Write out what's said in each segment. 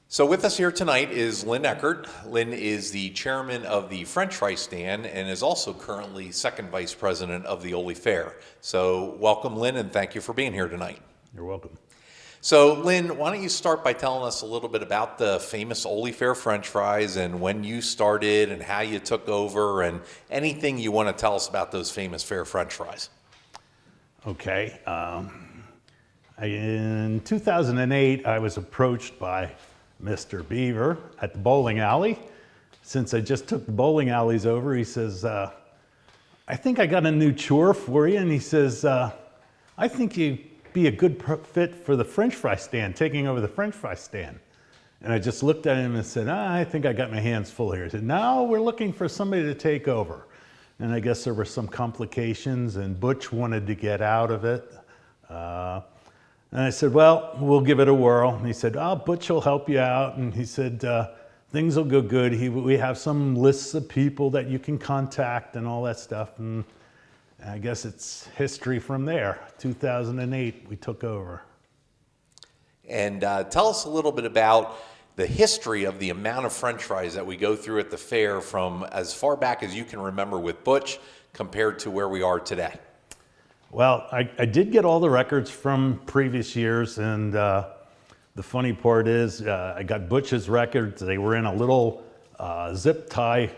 So with us here tonight is Lynn Eckert. Lynn is the chairman of the French fry stand and is also currently second vice president of the Oley Fair. So welcome, Lynn, and thank you for being here tonight. You're welcome. So Lynn, why don't you start by telling us a little bit about the famous Oley Fair French fries and when you started and how you took over and anything you want to tell us about those famous fair French fries. Okay. In 2008, I was approached by Mr. Beaver at the bowling alley. Since I just took the bowling alleys over, he says, I think I got a new chore for you. And he says, I think you'd be a good fit for the French fry stand, taking over the French fry stand. And I just looked at him and said, I think I got my hands full here. He said, no, we're looking for somebody to take over. And I guess there were some complications and Butch wanted to get out of it. And I said, well, we'll give it a whirl. And he said, oh, Butch will help you out. And he said, things will go good. We have some lists of people that you can contact and all that stuff. And I guess it's history from there. 2008, we took over. And tell us a little bit about the history of the amount of French fries that we go through at the fair from as far back as you can remember with Butch compared to where we are today. Well, I did get all the records from previous years, and the funny part is I got Butch's records. They were in a little zip tie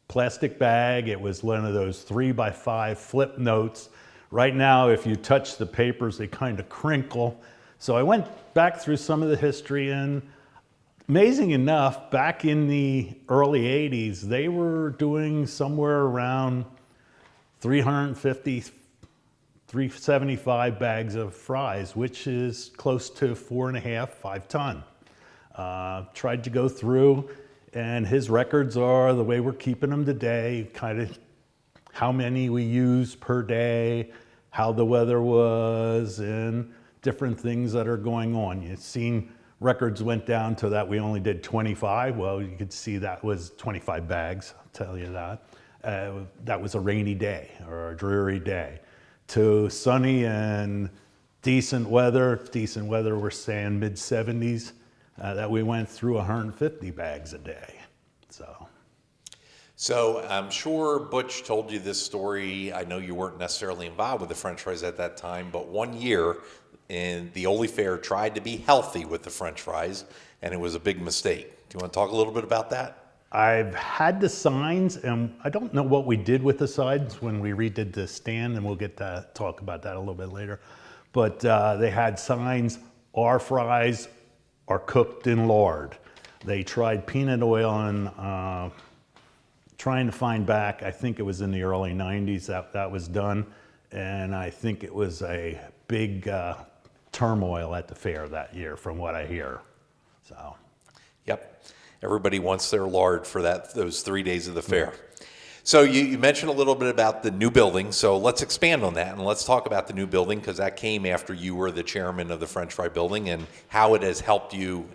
plastic bag. It was one of those 3x5 flip notes. Right now, if you touch the papers, they kind of crinkle. So I went back through some of the history, and amazing enough, back in the early 80s, they were doing somewhere around 350, 375 bags of fries, which is close to 4.5, 5 ton. Tried to go through, and his records are the way we're keeping them today, kind of how many we use per day, how the weather was, and different things that are going on. You've seen records went down to that we only did 25. Well, you could see that was 25 bags, I'll tell you that. That was a rainy day or a dreary day. To sunny and decent weather, we're saying mid-70s, that we went through 150 bags a day. So I'm sure Butch told you this story. I know you weren't necessarily involved with the French fries at that time, but one year in the Oley Fair tried to be healthy with the French fries, and it was a big mistake. Do you want to talk a little bit about that? I've had the signs, and I don't know what we did with the signs when we redid the stand, and we'll get to talk about that a little bit later. But they had signs, our fries are cooked in lard. They tried peanut oil and trying to find back, I think it was in the early 90s that was done, and I think it was a big turmoil at the fair that year from what I hear. So. Yep. Everybody wants their lard for those 3 days of the fair. So you mentioned a little bit about the new building, so let's expand on that and let's talk about the new building because that came after you were the chairman of the French fry building and how it has helped you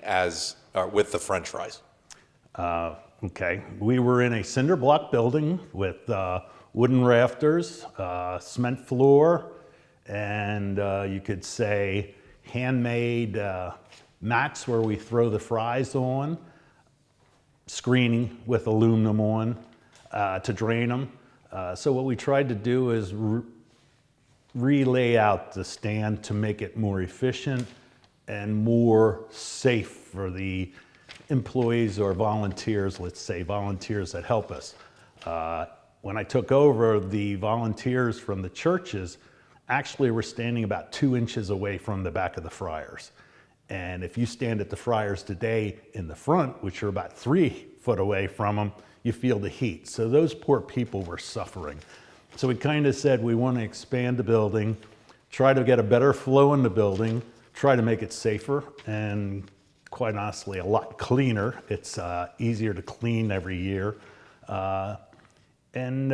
with the French fries. Okay, we were in a cinder block building with wooden rafters, cement floor, and you could say handmade mats where we throw the fries on, screening with aluminum on to drain them. So what we tried to do is relay out the stand to make it more efficient and more safe for the employees or volunteers, let's say volunteers that help us. When I took over, the volunteers from the churches actually were standing about 2 inches away from the back of the fryers. And if you stand at the fryers today in the front, which are about 3 foot away from them, you feel the heat. So those poor people were suffering. So we kind of said we want to expand the building, try to get a better flow in the building, try to make it safer, and quite honestly, a lot cleaner. It's easier to clean every year. And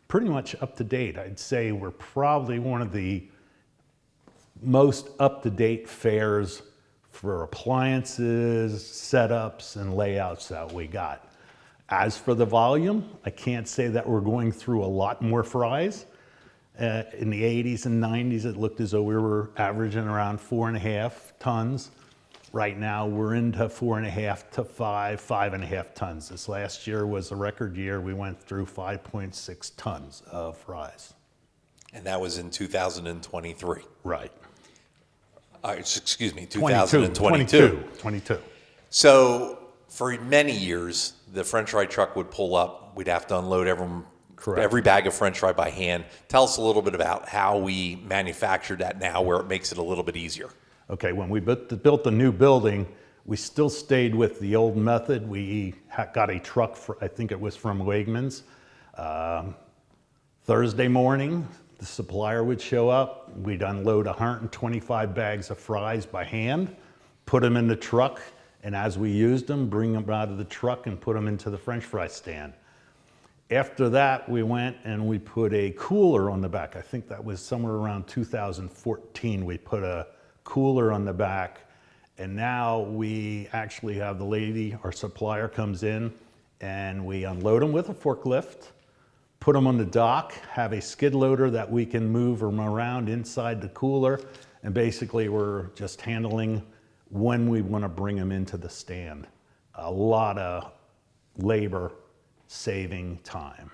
pretty much up to date. I'd say we're probably one of the most up-to-date fairs for appliances, setups, and layouts that we got. As for the volume, I can't say that we're going through a lot more fries. In the 80s and 90s, it looked as though we were averaging around 4.5 tons. Right now, we're into 4.5 to 5.5 tons. This last year was a record year. We went through 5.6 tons of fries. And that was in 2023. Right. Excuse me, 22. 2022. So for many years, the French fry truck would pull up. We'd have to unload every bag of French fry by hand. Tell us a little bit about how we manufacture that now, where it makes it a little bit easier. Okay, when we built the new building, we still stayed with the old method. We got a truck, I think it was from Wegmans. Thursday morning, the supplier would show up. We'd unload 125 bags of fries by hand, put them in the truck, and as we used them, bring them out of the truck and put them into the French fry stand. After that, we went and we put a cooler on the back. I think that was somewhere around 2014. We put a cooler on the back, and now we actually have the lady, our supplier, comes in and we unload them with a forklift, put them on the dock, have a skid loader that we can move them around inside the cooler, and basically we're just handling when we want to bring them into the stand. A lot of labor saving time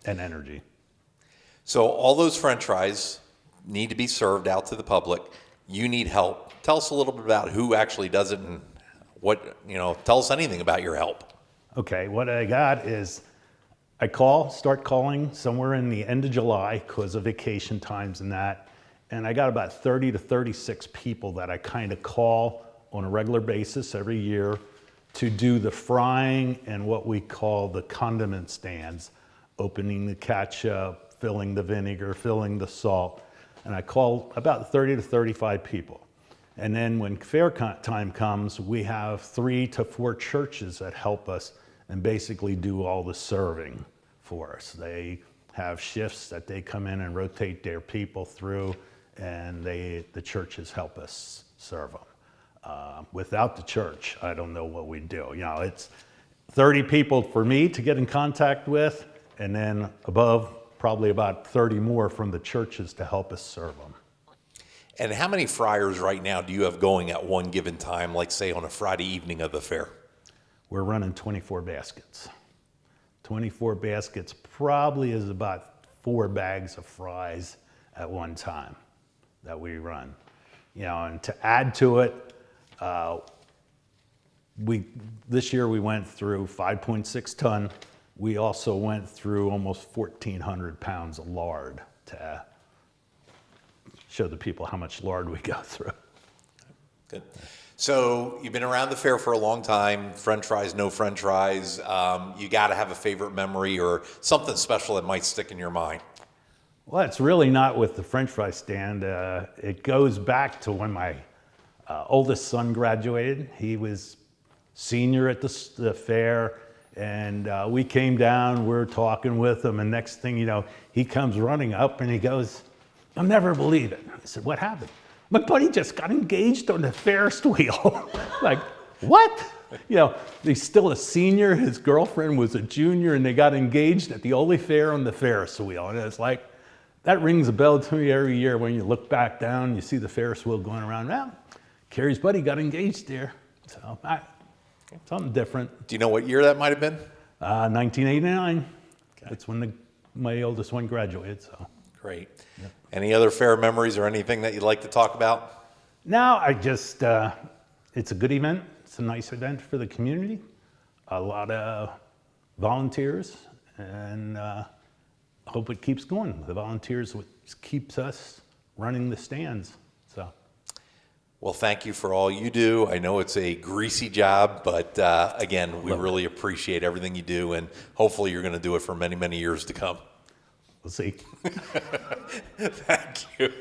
and energy. So all those French fries need to be served out to the public. You need help. Tell us a little bit about who actually does it and tell us anything about your help. Okay, what I got is I start calling somewhere in the end of July because of vacation times and that. And I got about 30 to 36 people that I kind of call on a regular basis every year to do the frying and what we call the condiment stands, opening the ketchup, filling the vinegar, filling the salt. And I call about 30 to 35 people. And then when fair time comes, we have 3 to 4 churches that help us and basically do all the serving for us. They have shifts that they come in and rotate their people through, and the churches help us serve them. Without the church, I don't know what we'd do. It's 30 people for me to get in contact with, and then above, probably about 30 more from the churches to help us serve them. And how many fryers right now do you have going at one given time, like say on a Friday evening of the fair? We're running 24 baskets. 24 baskets probably is about 4 bags of fries at one time that we run. And to add to it, this year we went through 5.6 ton. We also went through almost 1,400 pounds of lard to show the people how much lard we go through. Good. So you've been around the fair for a long time. French fries, no French fries. You got to have a favorite memory or something special that might stick in your mind. Well, it's really not with the French fry stand. It goes back to when my oldest son graduated. He was senior at the fair, and we came down, we're talking with him, and next thing you know, he comes running up and he goes, "I'll never believe it." I said, "What happened?" "My buddy just got engaged on the Ferris wheel." Like, what? He's still a senior, his girlfriend was a junior, and they got engaged at the Oley fair on the Ferris wheel. And it's like, that rings a bell to me every year when you look back down, you see the Ferris wheel going around. Well, Carrie's buddy got engaged there. So, something different. Do you know what year that might have been? 1989. Okay. That's when my oldest one graduated. So great. Yep. Any other fair memories or anything that you'd like to talk about? No, it's a good event. It's a nice event for the community. A lot of volunteers, and hope it keeps going. The volunteers keeps us running the stands. So. Well, thank you for all you do. I know it's a greasy job, but again, we really appreciate everything you do, and hopefully you're going to do it for many, many years to come. We'll see. Thank you.